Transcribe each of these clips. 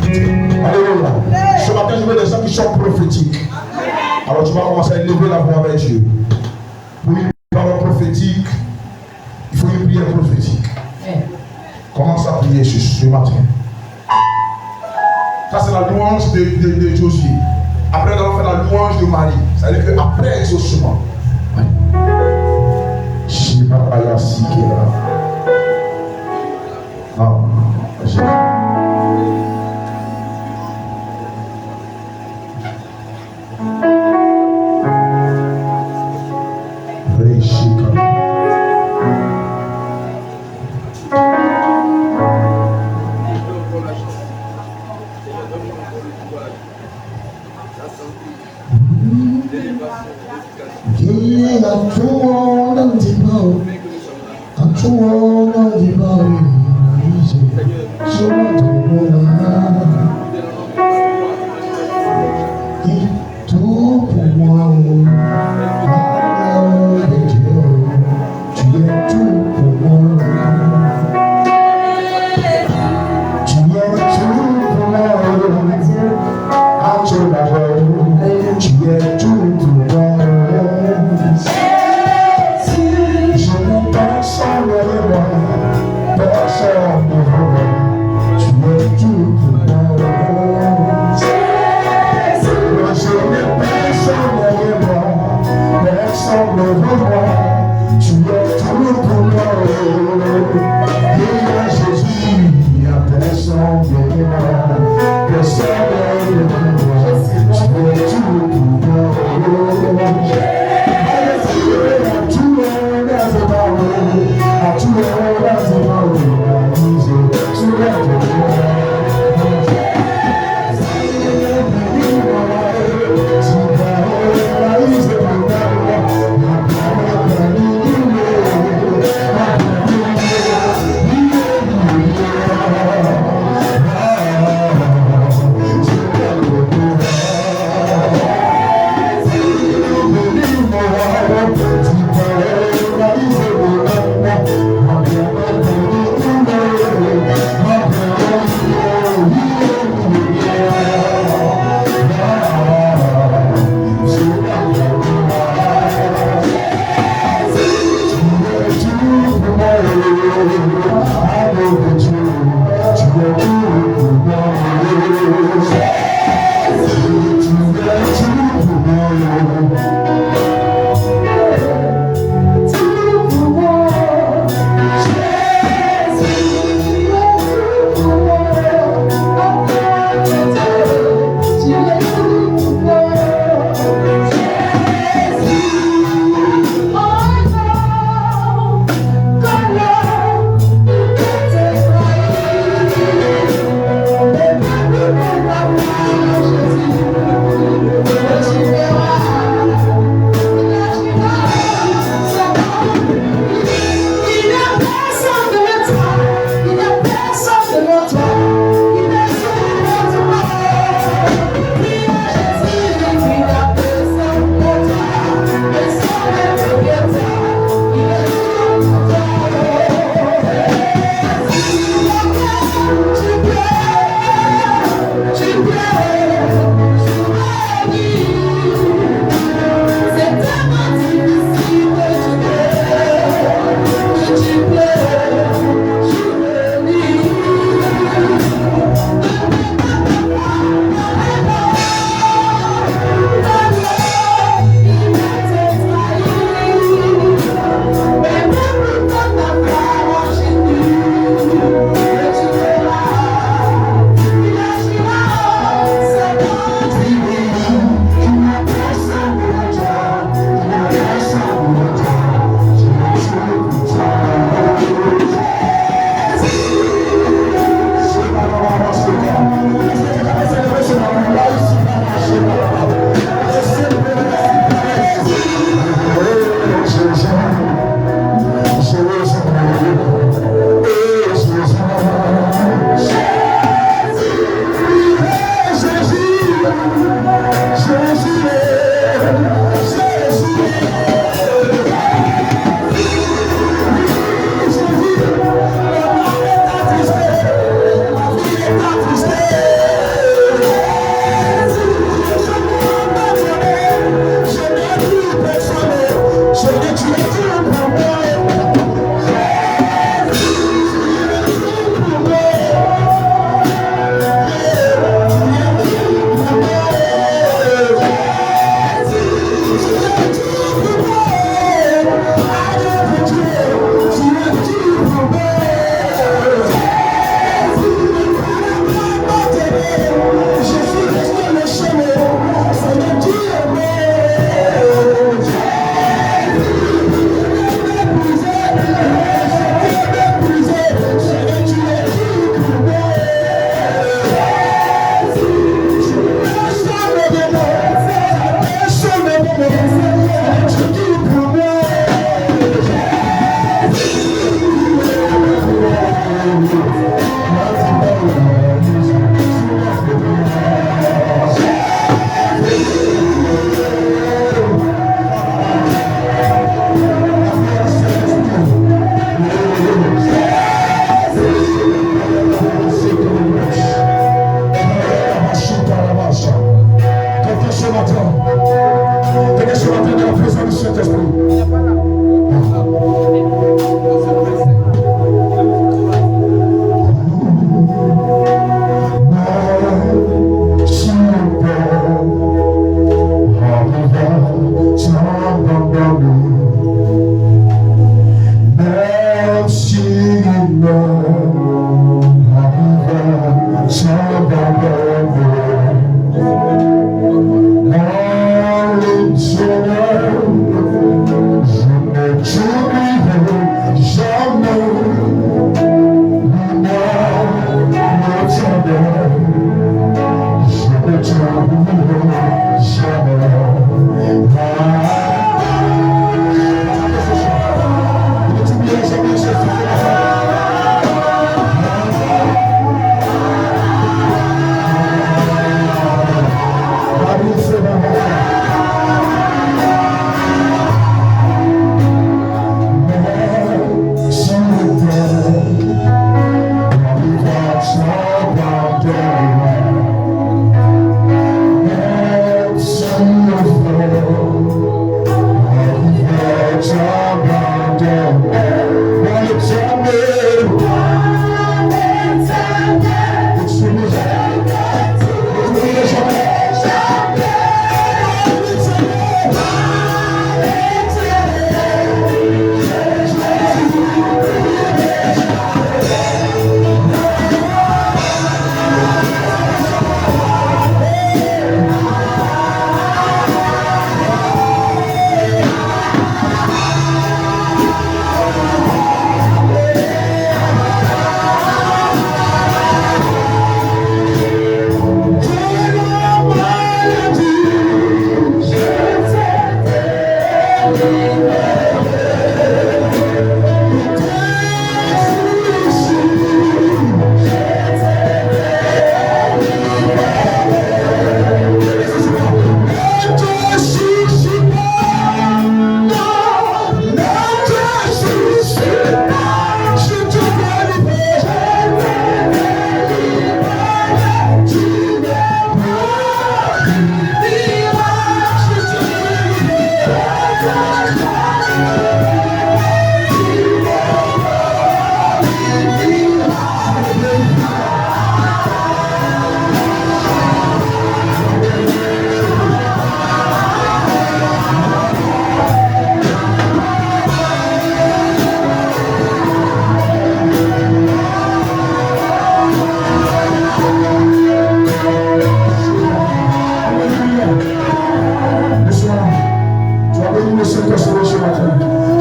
Alléluia. Ce matin, je veux des gens qui sont prophétiques. Alors tu vas commencer à élever la voix avec Dieu. Pour une parole prophétique, il faut une prière prophétique. Commence à prier ce matin. Ça c'est la louange de Josué. Après nous allons faire la louange de Marie. Ça veut dire qu'après exaucement. Shibabaya Sikera. Ah,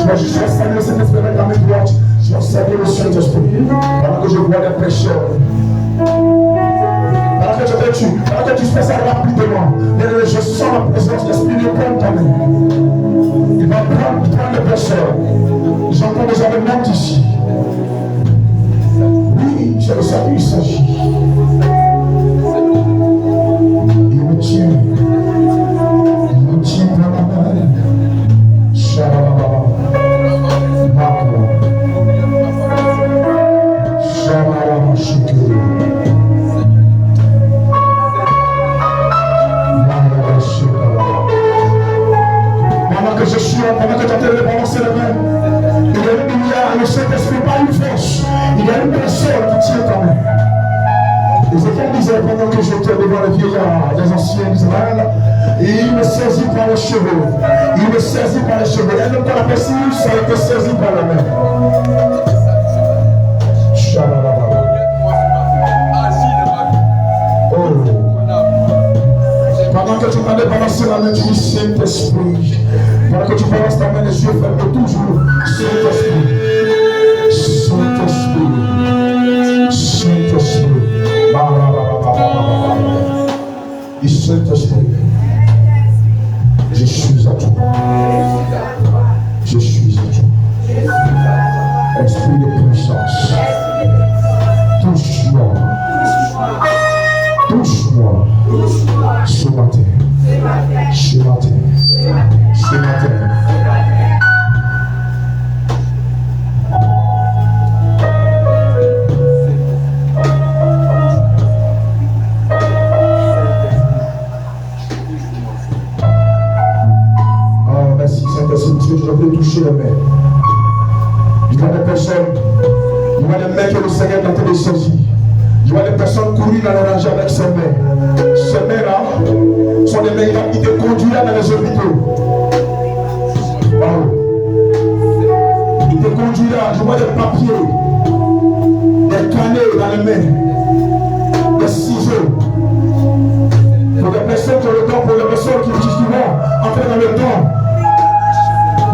vas juste saluer le Saint-Esprit avec la main droite. Je vais saluer le Saint-Esprit. Pendant que je vois des pécheurs. Pendant que tu fais ça rapidement, je sens la présence de l'Esprit de prendre ta main. Il va prendre les pécheurs. J'entends déjà le monde ici. Oui, c'est le salut, il s'agit. Il me tient. Il me tient par la main. Shalababa. Makla. Shalababa shikiri. Pendant que tu entends les balancer les mains, il y a le Saint-Esprit, pas une force. Il y a une personne qui tient ta main. Ézéchiel disait pendant que j'étais devant les vieillards, les anciens d'Israël, et il me saisit par les cheveux. Il me saisit par les cheveux. Et même quand la personne ça a été saisi par la main. Pendant que tu m'allais balancer la main, tu dis Saint-Esprit. Pendant que tu balances ta main, les yeux fermés toujours. Saint-Esprit. Saint-Esprit. Saint-Esprit. Et Saint-Esprit. Je suis à toi. Je suis à toi. Esprit de puissance. Touche-moi. Touche-moi. Ce matin. Ce matin. Ce matin. Oh, merci Saint-Esprit, je voulais toucher les mains. Il y a des personnes, il y a des mains que le Seigneur est en train de saisir. Il y a des personnes courir dans le danger avec ses mains. Ces mains-là sont des mains qui te conduiraient dans les hôpitaux. Wow. Il te conduira, je vois des papiers, des canets dans les mains, des ciseaux. Pour des personnes qui ont le temps, pour les personnes qui vont entrer dans le temps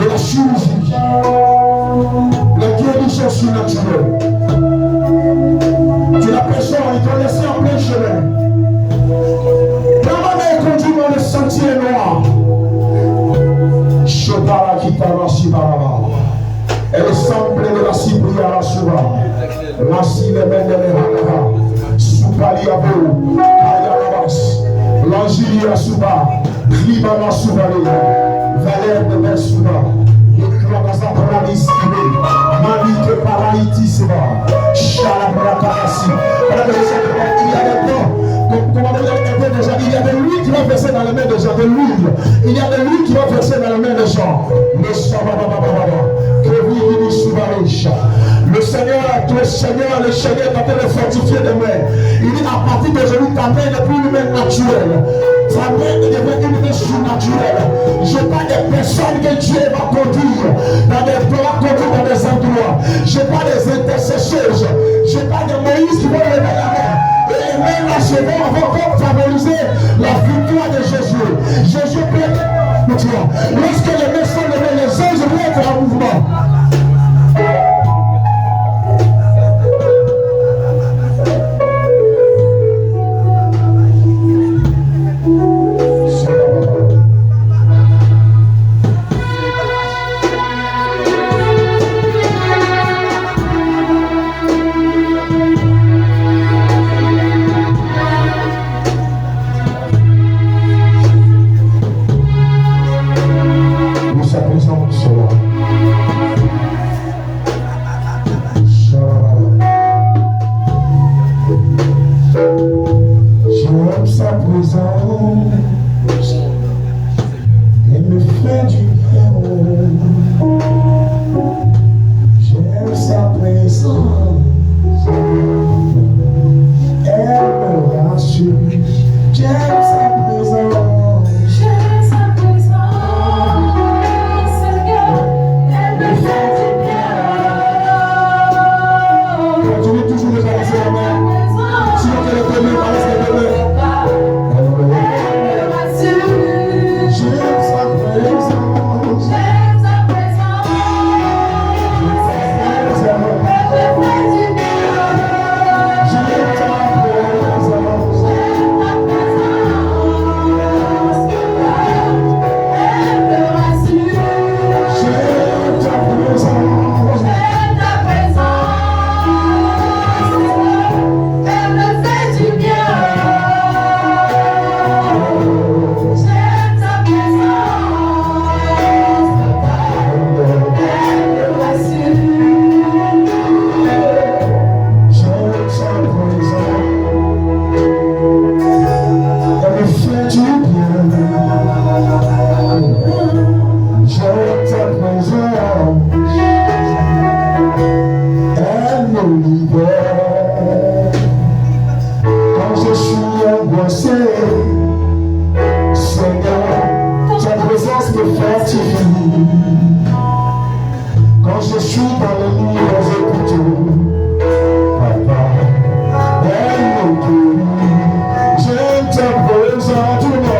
de la chirurgie, la guérison surnaturelle. Tu la personne, il t'a laissé en plein chemin. Comment est conduit dans le sentier noir? Chebara qui t'a Sibaraba. Elle semble de la Sibria Suba. Nasi le Mendelehana. Supaliabo. Kayarabas. Langilia Suba. Libana Subali. Valère de Bersuba. Yekramasa Paralis. Malike Paraiti Siba. Chalabrakarasi. Il y a des temps. Il y a de l'huile qui va verser dans les mains des gens. De l'huile. Il y a de l'huile qui va verser dans les mains des gens. Le Seigneur, le Seigneur est en train de fortifier des mains. Il dit à partir d'aujourd'hui, ta main n'est plus une main naturelle. Ta main devient une main surnaturelle. Je parle des personnes que Dieu va conduire dans des endroits. Je parle des intercesseurs. Je parle de Moïse qui va lever la main. Et les mains là, vont favoriser la victoire de Jésus. Jésus peut. Lorsque les mains sont levées, les anges vont être en mouvement. danser. Seigneur, ta présence me fortifie. Quand je suis dans les nuits, dans les couteaux, Papa, elle me guérit. J'aime ta présence, tout le monde.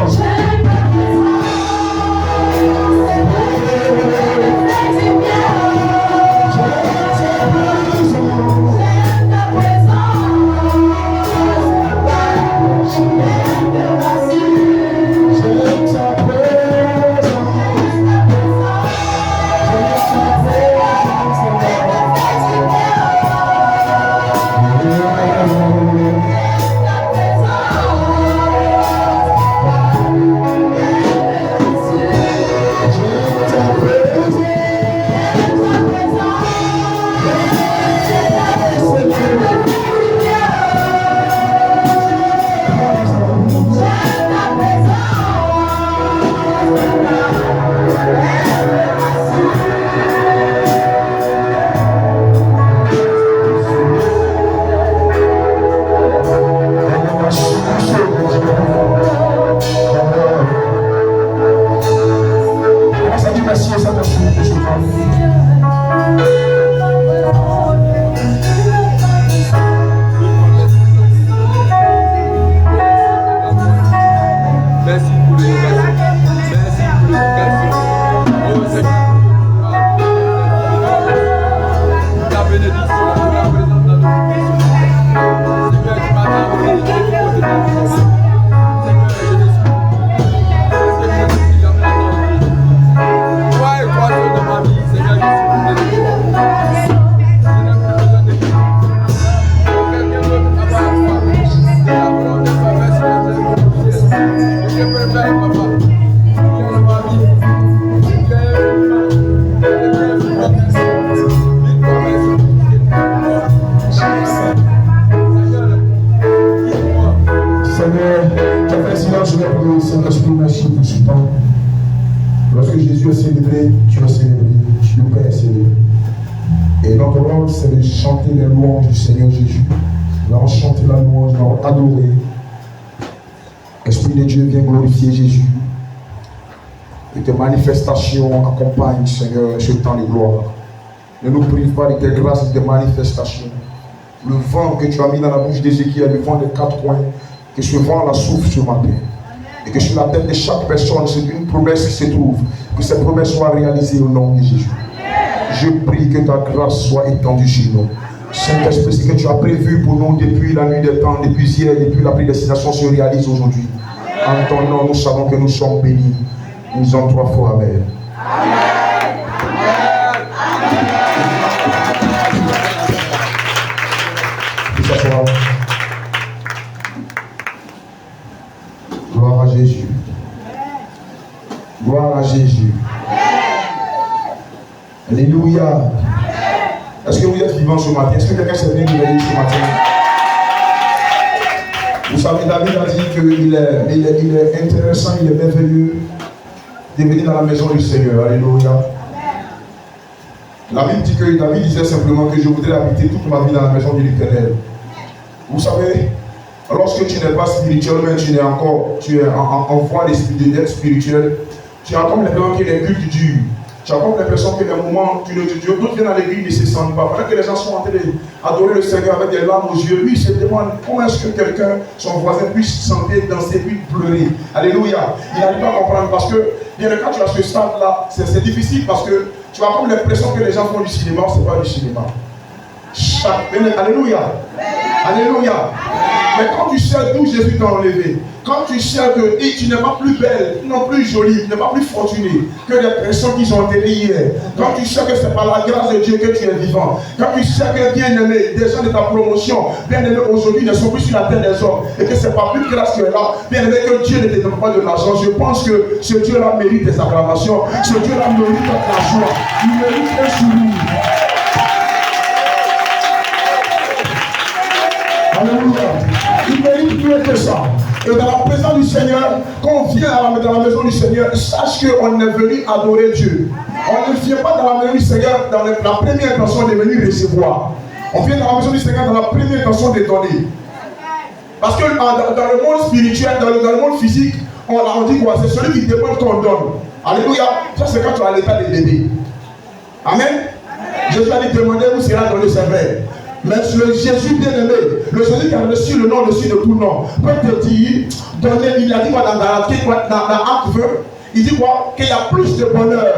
Lorsque Jésus est célébré, tu es célébré, le Père est célébré. Et notre rôle, c'est de chanter les louanges du Seigneur Jésus. Nous allons chanter la louange, nous allons adorer. Esprit de Dieu, viens glorifier Jésus. Et tes manifestations accompagnent, Seigneur, ce temps de gloire. Ne nous prive pas de tes grâces et de tes manifestations. Le vent que tu as mis dans la bouche d'Ézéchiel, le vent des quatre coins, que ce vent la souffle ce matin. Et que sur la tête de chaque personne, c'est une promesse qui se trouve. Que cette promesse soit réalisée au nom de Jésus. Je prie que ta grâce soit étendue sur nous. Saint-Esprit, ce que tu as prévu pour nous depuis la nuit des temps, depuis hier, depuis la prédestination se réalise aujourd'hui. En ton nom, nous savons que nous sommes bénis. Nous disons 3 fois Amen. Gloire à Jésus. Gloire à Jésus. Alléluia. Est-ce que vous êtes vivant ce matin? Est-ce que quelqu'un s'est bien réveillé ce matin? Vous savez, David a dit qu'il est intéressant, il est merveilleux de venir dans la maison du Seigneur. Alléluia. La Bible dit que David disait simplement que je voudrais habiter toute ma vie dans la maison de l'Éternel. Vous savez, lorsque tu n'es pas spirituellement, tu es en voie d'être spirituel, tu as comme l'impression que les cultes durent. Tu as comme l'impression que les moments, d'autres viennent à l'église, ils ne se sentent pas. Pendant que les gens sont en train d'adorer le Seigneur avec des larmes aux yeux, lui il se demande comment est-ce que quelqu'un, son voisin, puisse chanter, danser, puis pleurer. Alléluia. Il n'arrive pas à comprendre parce que, bien quand tu as ce stade-là, c'est difficile parce que tu as comme l'impression que les gens font du cinéma, ce n'est pas du cinéma. Alléluia. Alléluia. Mais quand tu sais d'où Jésus t'a enlevé, quand tu sais que tu n'es pas plus belle, non plus jolie, tu n'es pas plus fortunée que les personnes qui sont enterrées hier, quand tu sais que c'est par la grâce de Dieu que tu es vivant, quand tu sais que bien-aimé, des gens de ta promotion, bien-aimé aujourd'hui ne sont plus sur la terre des hommes, et que c'est pas plus grâce que là, bien-aimé que Dieu ne te donne pas de l'argent, je pense que ce Dieu-là mérite des acclamations, ce Dieu-là mérite ta joie, il mérite un sourire. Alléluia. Il mérite mieux que ça. Et dans la présence du Seigneur, quand on vient dans la maison du Seigneur, sache qu'on est venu adorer Dieu. On ne vient pas dans la maison du Seigneur dans la première intention de venir recevoir. On vient dans la maison du Seigneur dans la première intention de donner. Parce que dans le monde spirituel, dans le monde physique, on dit quoi? C'est celui qui demande qu'on donne. Alléluia. Ça, c'est quand tu as l'état de bébé. Amen. Jésus a dit demandez, vous sera donné, c'est vrai. Mais le Jésus bien-aimé, le Jésus qui a reçu le nom au-dessus de tout nom, peut te dire, donner, il a dit quoi dans Acte 20, il dit quoi? Qu'il y a plus de bonheur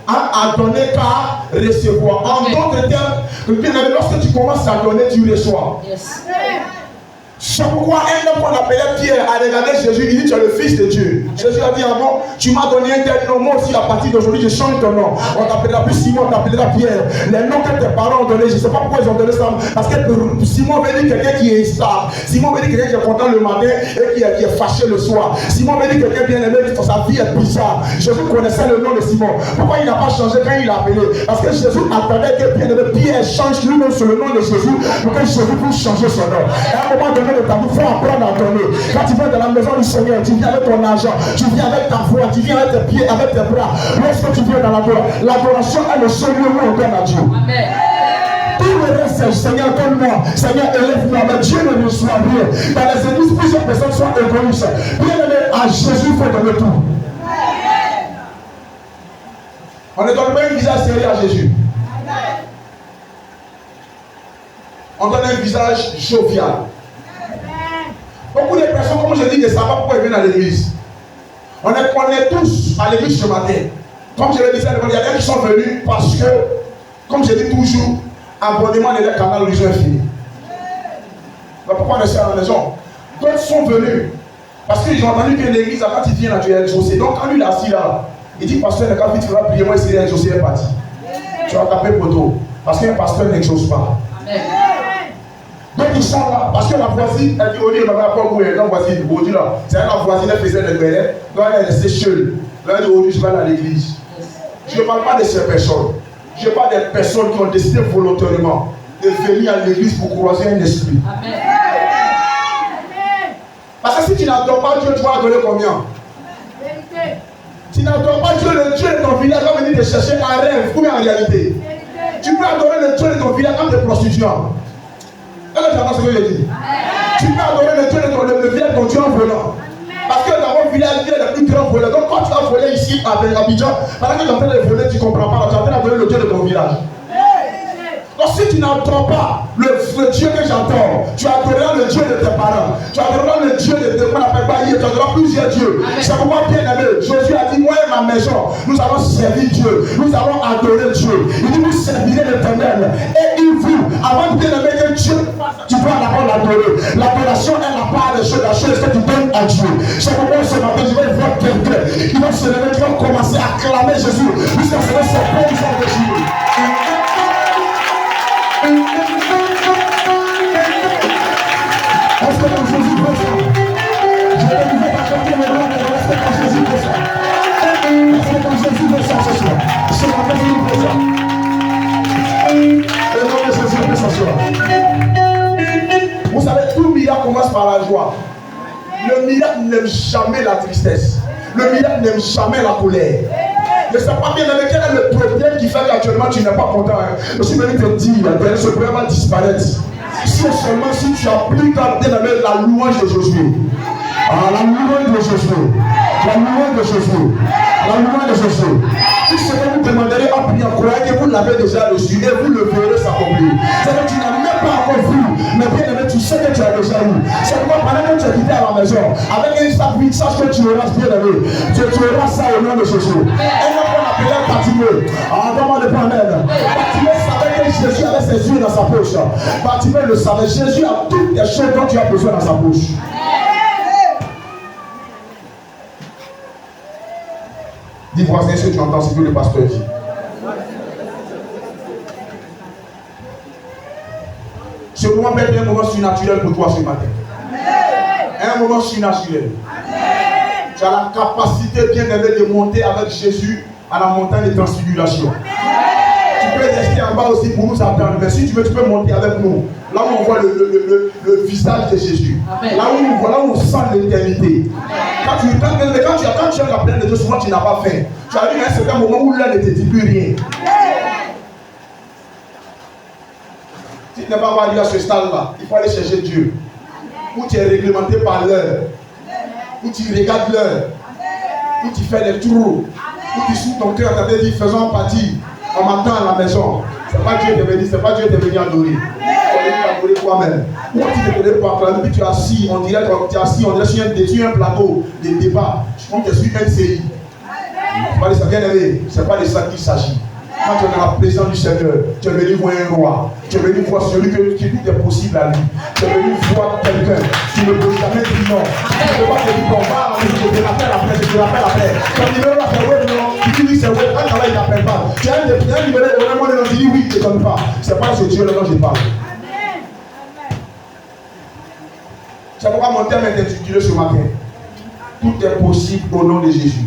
à donner qu'à recevoir. En d'autres termes, bien-aimé, lorsque tu commences à donner, tu reçois. Yes. C'est pourquoi un homme qu'on appelait Pierre a regardé Jésus, il dit tu es le fils de Dieu. Jésus a dit avant, tu m'as donné un tel nom, moi aussi à partir d'aujourd'hui je change ton nom. On t'appellera plus Simon, on t'appellera Pierre. Les noms que tes parents ont donné, je ne sais pas pourquoi ils ont donné ça, parce que Simon veut dire quelqu'un qui est stable. Simon veut dire quelqu'un qui est content le matin et qui est fâché le soir. Simon veut dire quelqu'un bien aimé, qui sa vie est bizarre. Jésus connaissait le nom de Simon. Pourquoi il n'a pas changé quand il l'a appelé? Parce que Jésus attendait que Pierre change lui-même sur le nom de Jésus pour que Jésus puisse changer son nom. Et à un moment donné, il faut apprendre à donner. Quand tu viens de la maison du Seigneur, tu viens avec ton argent, tu viens avec ta foi, tu viens avec tes pieds, avec tes bras. Lorsque tu viens dans l'adoration est le seul lieu où on donne à Dieu. Amen. Tout le reste, Seigneur, donne-moi, Seigneur, élève-moi, mais Dieu ne reçoit rien. Dans les églises, plusieurs personnes sont égoïstes. Bien aimé, à Jésus, il faut donner tout. On ne donne pas un visage sérieux à Jésus. On donne un visage jovial. Beaucoup de personnes, comme je dis, ne savent pas pourquoi ils viennent à l'église. On est tous à l'église ce matin. Comme je le disais, il y a des qui sont venus parce que, comme je dis toujours, abonnement de leur canal religieux est fini. Mais pourquoi on est à la maison? D'autres sont venus parce qu'ils ont entendu que l'église, quand il vient, tu es exaucé. Donc, quand lui, il est assis là, il dit, pasteur, quand vite, tu vas prier, moi, il serait exaucé, il est parti. Tu vas taper poteau. Parce qu'un pasteur n'exauce pas. Amen. Donc ils sont là, parce que la voisine, elle dit, on dit, on va pas mourir, la voisine, on dit là, c'est la voisine, elle faisait le béret, donc elle est restée seule. Elle dit, aujourd'hui, je vais aller à l'église. Je ne parle pas de ces personnes. Je parle des personnes qui ont décidé volontairement de venir à l'église pour croiser un esprit. Amen. Parce que si tu n'adores pas Dieu, tu vas adorer combien? Tu n'adores pas Dieu, le Dieu de ton village va venir te chercher un rêve, ou en réalité. Tu peux adorer le Dieu de ton village comme des prostituants. Est-ce que tu entends ce que je dis? Tu peux adorer le Dieu de village dont tu es en volant. Parce que dans mon village, il y a le plus grand voleur. Donc quand tu vas voler ici à Abidjan, pendant que tu es en train de voler, tu ne comprends pas. Tu es en train d'adorer le Dieu de ton village. Donc si tu n'entends pas le Dieu que j'entends, tu adoreras le Dieu de tes parents. Tu adoreras le Dieu de tes parents. Tu adoreras plusieurs dieux. C'est pourquoi bien aimé, Jésus a dit, moi et ma maison, nous allons servir Dieu. Nous allons adorer Dieu. Il dit, vous servirez l'Éternel. Et il vous, avant de bien aimer que Dieu, tu dois d'abord l'adorer. L'adoration est la part des choses, la chose que tu donnes à Dieu. C'est pourquoi ce matin, je vais voir quelqu'un qui va se lever, qui va commencer à clamer Jésus jusqu'à ce que son père soit Jésus. Est-ce que ton Jésus fait ça? Je vais vous faire chanter le nom de est-ce que ton Jésus fait ça? Est-ce que ton Jésus fait ça ce soir? C'est la personne qui fait ça. Le nom de Jésus fait ça ce soir. Vous savez, tout miracle commence par la joie. Le miracle n'aime jamais la tristesse. Le miracle n'aime jamais la colère. Ne sais pas bien avec quel est le problème qui fait qu'actuellement tu n'es pas content. Je suis venu te dire, ce problème va disparaître. Si seulement si tu appliques la louange de Jésus. Ah, la louange de Jésus. La louange de Jésus. La louange de Jésus. Tout ce que vous demanderez en priant, croyez que vous l'avez déjà reçu et vous le verrez s'accomplir. C'est que tu n'as même pas encore vu, mais bien aimé, tu sais que tu as déjà eu. C'est pourquoi pendant que tu es quitté à la maison, avec un sac vide, sache que tu auras bien aimé. Tu auras ça au nom de Jésus. Et non qu'on appelait Bartimée. Ah, vraiment le Amen. Bartimée savait que Jésus avait ses yeux dans sa poche. Bartimée le savait. Jésus a toutes les choses dont tu as besoin dans sa bouche. Dis voisin ce que tu entends, c'est que le pasteur dit. Ce moment peut être un moment surnaturel pour toi ce matin. Un moment surnaturel. Tu as la capacité bien aimée de monter avec Jésus à la montagne de transfiguration. Tu peux rester en bas aussi pour nous apprendre. Mais si tu veux, tu peux monter avec nous. Là où on voit le visage de Jésus. Amen. Là où on sent l'éternité. Quand tu as la plaine de Dieu, souvent tu n'as pas faim. Tu arrives à un certain moment où là ne te dit plus rien. Si tu n'es pas arrivé à ce stade-là, il faut aller chercher Dieu. où tu es réglementé par l'heure, où tu regardes l'heure, où tu fais des trous, où tu sous ton cœur, tu as dit faisons partie, on m'attend à la maison. C'est pas Dieu qui est venu, c'est pas Dieu qui est venu adorer. On est venu adorer toi-même. Ou tu te connais pas acclamer, puis tu es assis, on dirait que tu es assis, on dirait sur un plateau de débat. On te suit un CI. C'est pas de ça, bien aimé, c'est pas de ça qu'il s'agit. Quand tu es dans la présence du Seigneur, tu es venu voir un roi, tu es venu voir celui qui tout est possible à lui. Tu es venu voir quelqu'un qui ne peut jamais dire non. Tu ne peux pas te dire qu'on va, je te rappelle après, je te rappelle après. Ton numéro là, c'est ouais, non. Tu dis oui, c'est ouais, quand là, il n'appelle pas. Tu as un numéro, vraiment, il dit oui, il ne te donne pas. C'est pas ce Dieu là dont je parle. C'est pourquoi mon thème est intitulé ce matin. Tout est possible au nom de Jésus.